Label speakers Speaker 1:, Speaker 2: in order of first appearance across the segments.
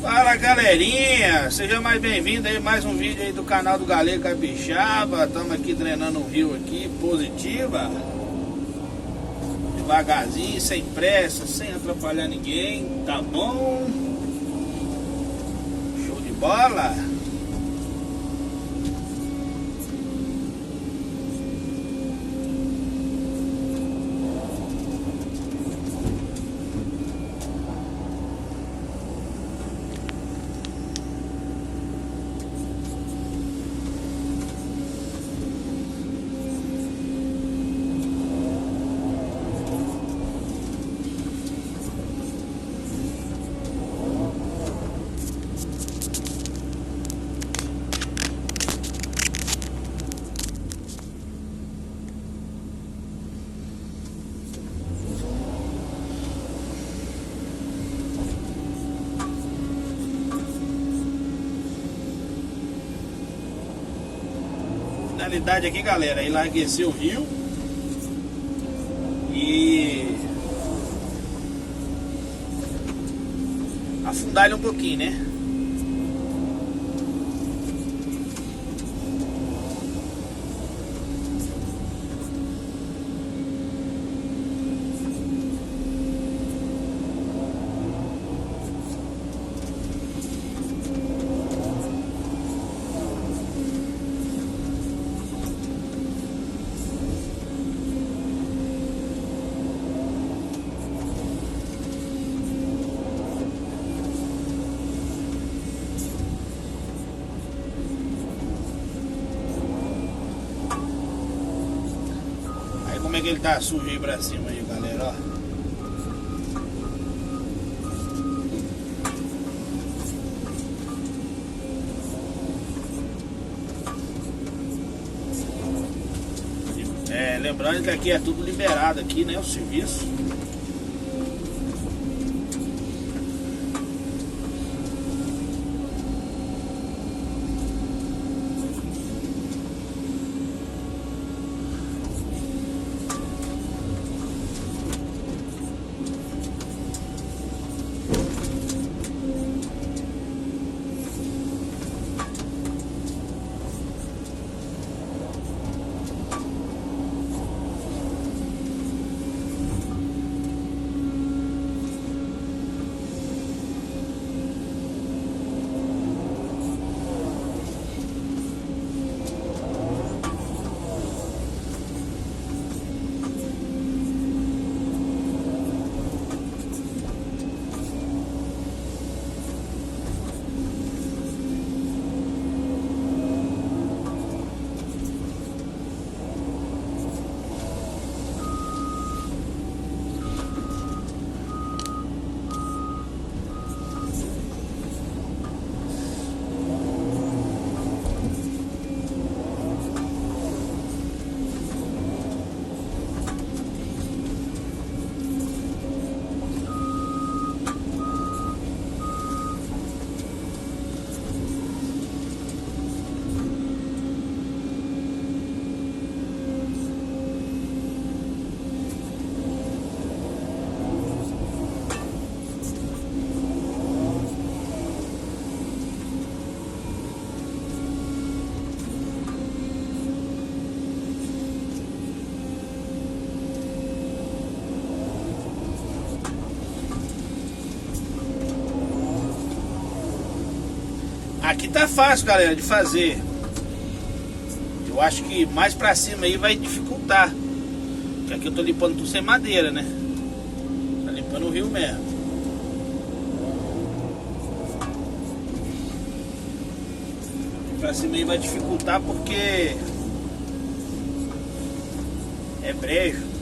Speaker 1: Fala galerinha, seja mais bem-vindo aí mais um vídeo aí do canal do Galego Capixaba. Estamos aqui drenando um rio aqui, Positiva. Devagarzinho, sem pressa, sem atrapalhar ninguém, tá bom? Show de bola! Finalidade aqui, galera, é enlarguecer o rio e afundar ele um pouquinho, né? Como é que ele tá sujo aí pra cima aí, galera, ó. Lembrando que aqui é tudo liberado aqui, né, o serviço. Aqui tá fácil, galera, de fazer. Eu acho que mais pra cima aí vai dificultar. Porque aqui eu tô limpando tudo sem madeira, né? Tá limpando o rio mesmo. Pra cima aí vai dificultar porque é brejo.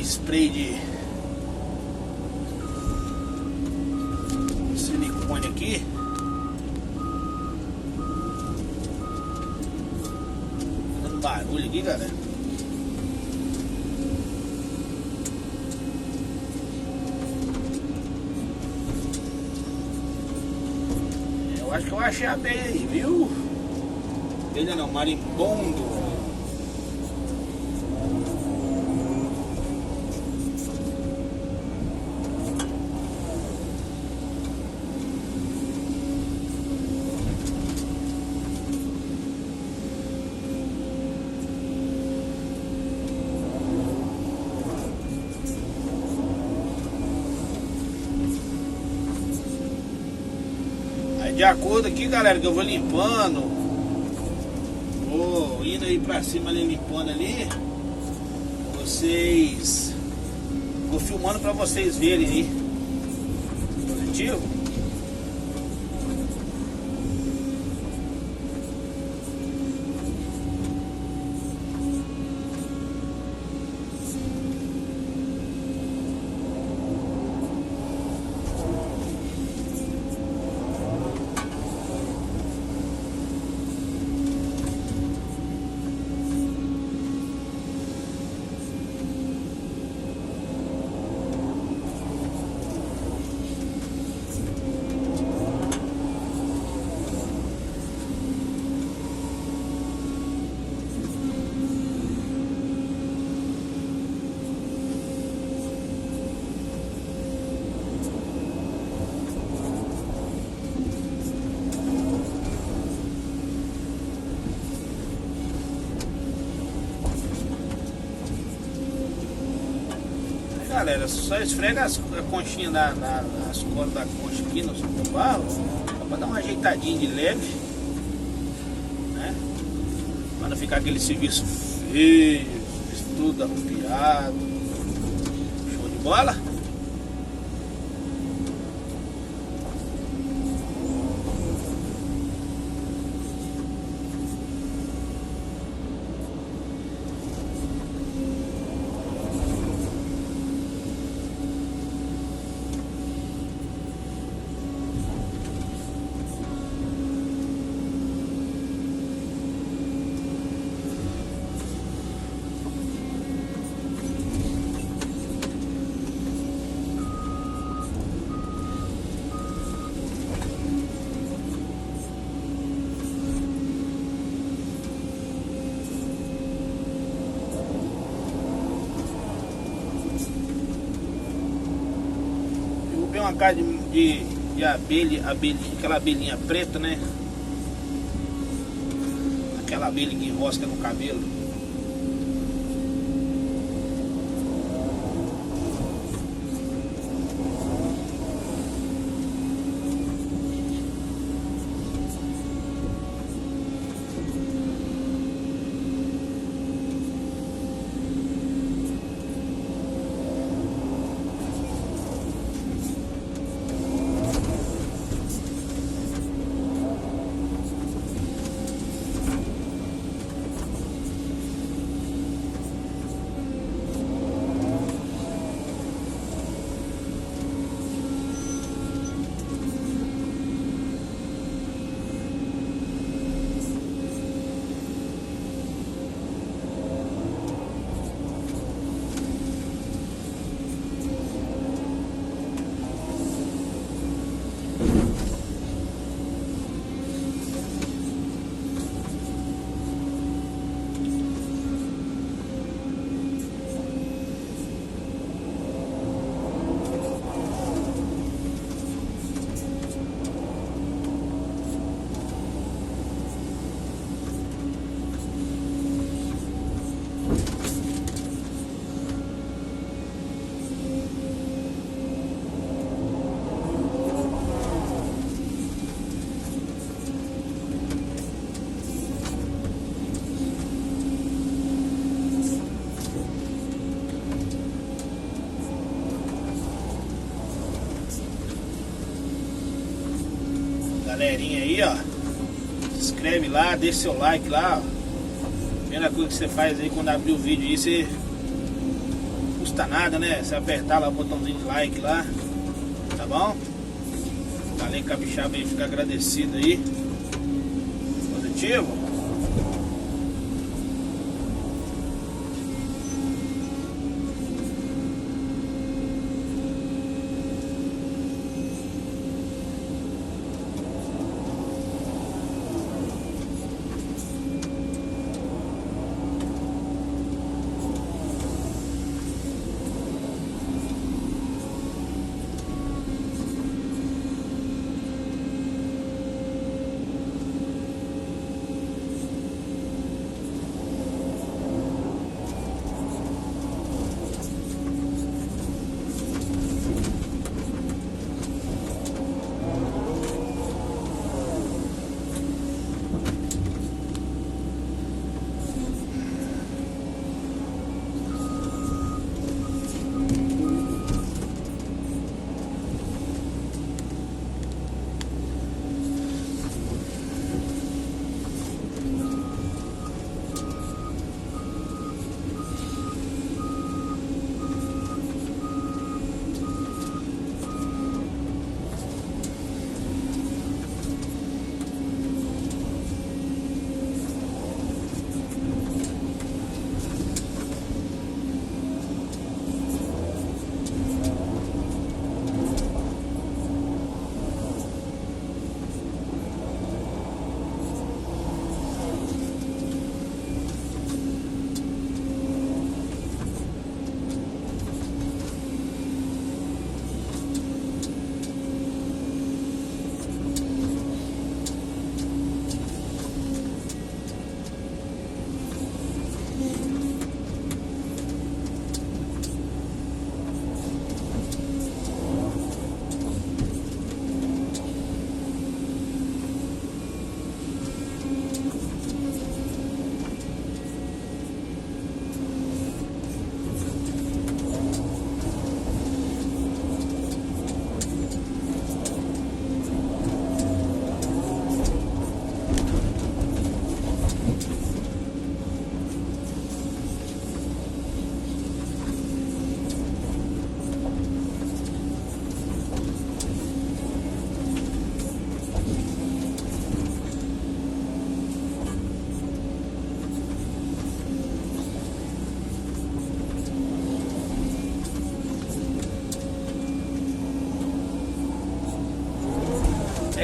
Speaker 1: Spray de silicone aqui. barulho aqui, galera. Eu acho que eu achei a abelha aí, viu? Abelha não, marimbondo. De acordo aqui, galera, que eu vou limpando, vou indo aí pra cima ali, limpando ali, vocês, vou filmando pra vocês verem aí, positivo. Galera, só esfrega a conchinha as cordas da concha aqui no barro, só pra dar uma ajeitadinha de leve, né? Pra não ficar aquele serviço feio, tudo arrupiado. Show de bola? Uma casa de abelha, aquela abelhinha preta, né? Aquela abelha que enrosca no cabelo. Galerinha aí, ó, se inscreve lá, deixa seu like lá, ó. Primeira coisa que você faz aí quando abrir o vídeo aí, você não custa nada, né? Você apertar lá o botãozinho de like lá, tá bom? Valeu, capixaba aí, fica agradecido aí. Positivo.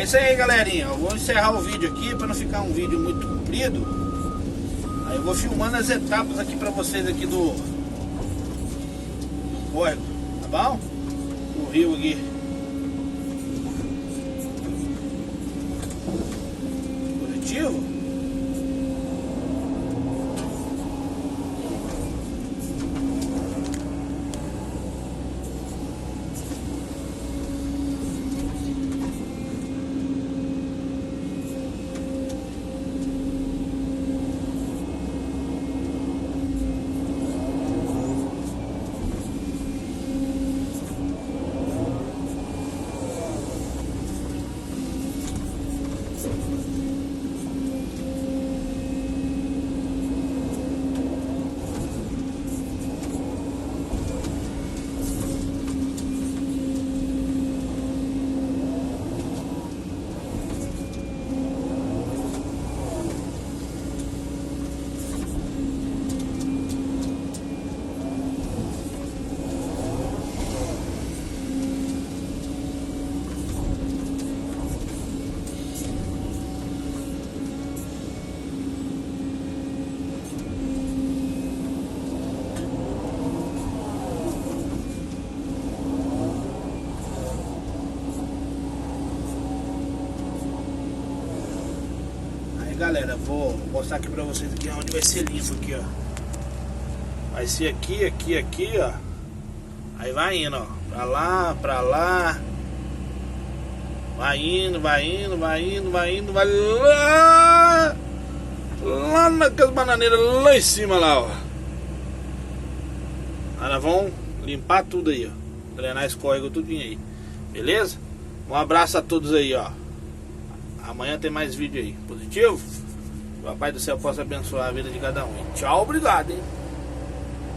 Speaker 1: É isso aí, galerinha. Eu vou encerrar o vídeo aqui para não ficar um vídeo muito comprido. Aí eu vou filmando as etapas aqui para vocês aqui do córrego, tá bom? O rio aqui. Positivo. Galera, vou mostrar aqui pra vocês aqui onde vai ser limpo aqui, ó. Vai ser aqui, aqui, aqui, ó. Aí vai indo, ó. Pra lá, pra lá. Vai indo, vai indo, vai indo, vai indo, vai lá. Lá naquelas bananeiras lá em cima lá, ó. Aí nós vamos limpar tudo aí, ó. Drenar esse córrego tudinho aí. Beleza? Um abraço a todos aí, ó. Amanhã tem mais vídeo aí. Positivo? O Papai do Céu possa abençoar a vida de cada um. Tchau, obrigado, hein?